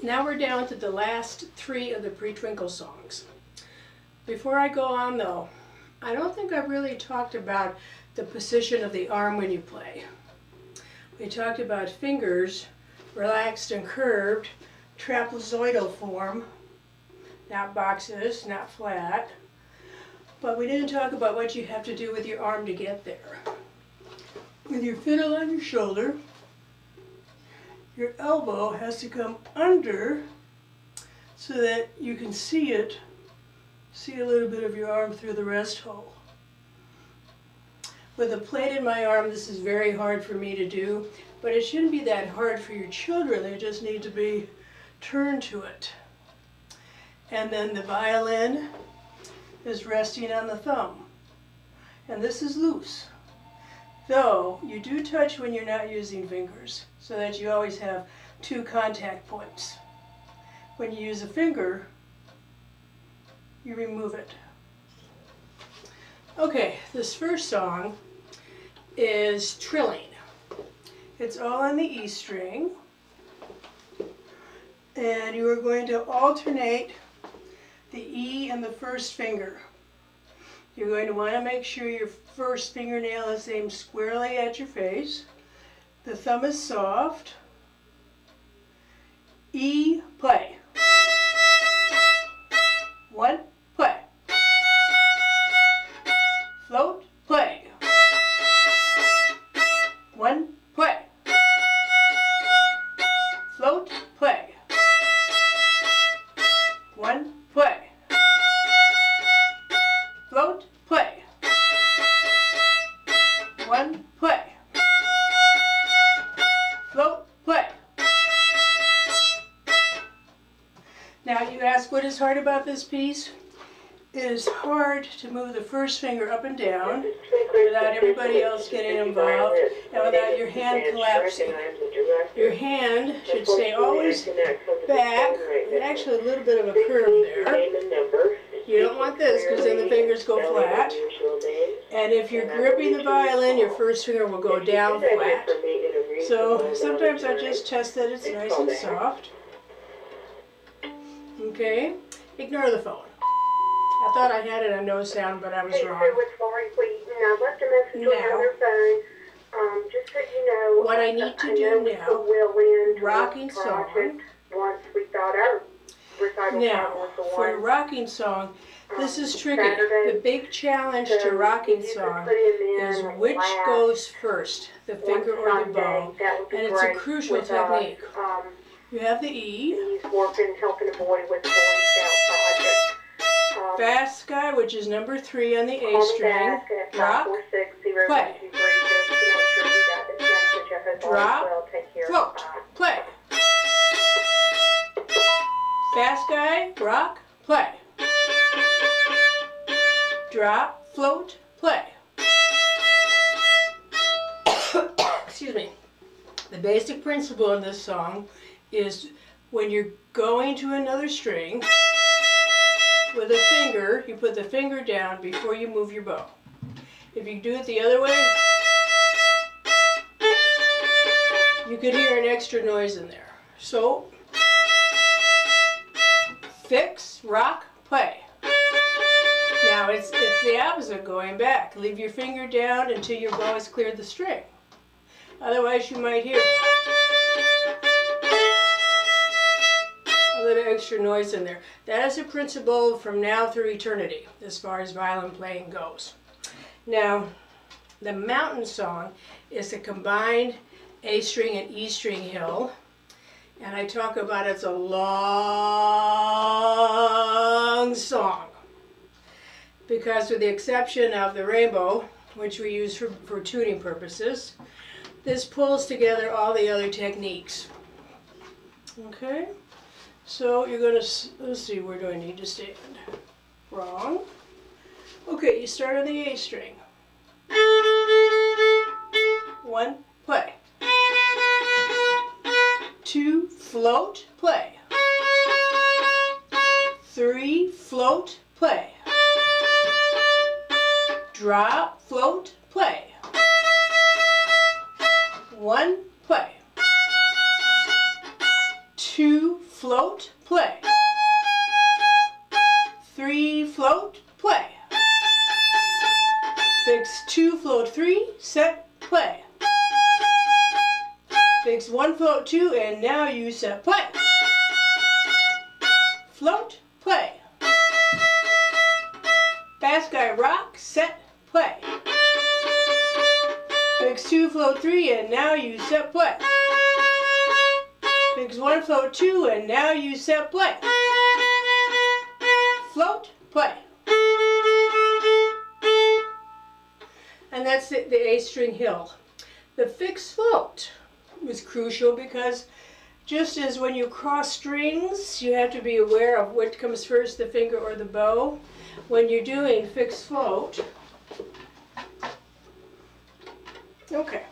Now we're down to the last 3 of the Pre-Twinkles songs. Before I go on though, I don't think I've really talked about the position of the arm when you play. We talked about fingers, relaxed and curved, trapezoidal form, not boxes, not flat. But we didn't talk about what you have to do with your arm to get there. With your fiddle on your shoulder, your elbow has to come under so that you can see it, see a little bit of your arm through the rest hole. With a plate in my arm, this is very hard for me to do, but it shouldn't be that hard for your children. They just need to be turned to it. And then the violin is resting on the thumb. And this is loose. Though you do touch when you're not using fingers, so that you always have 2 contact points. When you use a finger, you remove it. Okay, this first song is Trilling. It's all on the E string. And you are going to alternate the E and the first finger. You're going to want to make sure your first fingernail is aimed squarely at your face. The thumb is soft. E, play. 1, play. Float, play. 1, play. Float, play. 1, play. Float, play. 1, play. Float, play. Now you ask, what is hard about this piece? It is hard to move the first finger up and down without everybody else getting involved and without your hand collapsing. Your hand should stay always back, and actually a little bit of a curve there. You don't want this because then the fingers go flat. And if you're gripping the violin, your first finger will go down flat. So sometimes I just test that it's nice and soft. Okay, ignore the phone. I thought I had it on no sound, but I was wrong. Now, what I need to do now, rocking song. Now, for a rocking song, this is tricky. The big challenge to rocking song is which goes first, the finger or the bow, and it's a crucial technique. You have the E. Fast Sky, which is number 3 on the A string. Rock, play. Drop, float, play. Fast Sky, rock, play. Drop, float, play. Excuse me. The basic principle in this song is when you're going to another string, with a finger, you put the finger down before you move your bow. If you do it the other way, you could hear an extra noise in there. So, fix, rock, play. Now it's the opposite going back. Leave your finger down until your bow has cleared the string. Otherwise you might hear a little extra noise in there. That is a principle from now through eternity as far as violin playing goes. Now, the mountain song is a combined A string and E string hill, and I talk about it's a long song because with the exception of the rainbow, which we use for tuning purposes, this pulls together all the other techniques. Okay? So you're going to, let's see, where do I need to stand? Wrong. Okay, you start on the A string. 1, play. 2, float, play. 3, float, play. Drop, float, play. 1, play. 2, float, play. 3, float, play. Fix 2, float 3, set, play. Fix 1, float 2, and now you set, play. Float, play. Fast guy, rock, set, play. Fix 2, float 3, and now you set, play. Fix 1, float 2, and now you set, play. Float, play. And that's the A string hill. The fixed float is crucial because just as when you cross strings, you have to be aware of what comes first, the finger or the bow. When you're doing fixed float, okay,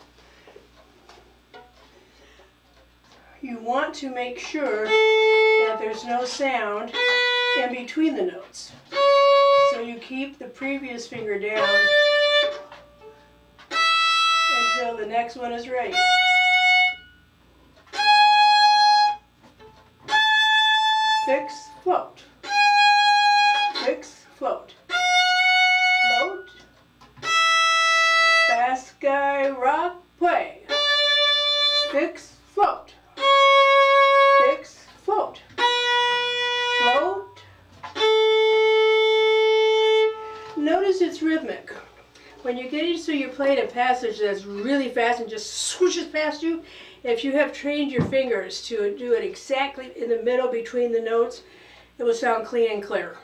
you want to make sure that there's no sound in between the notes. So you keep the previous finger down until the next one is ready. Fix, float. Fix, float. Float. Fast guy, rock, play. Fix, float. Fix, float. Float. Notice it's rhythmic. When you get into you're playing a passage that's really fast and just swooshes past you, if you have trained your fingers to do it exactly in the middle between the notes, it will sound clean and clear.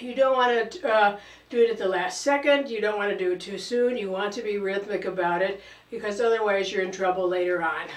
You don't want to do it at the last second. You don't want to do it too soon. You want to be rhythmic about it because otherwise you're in trouble later on.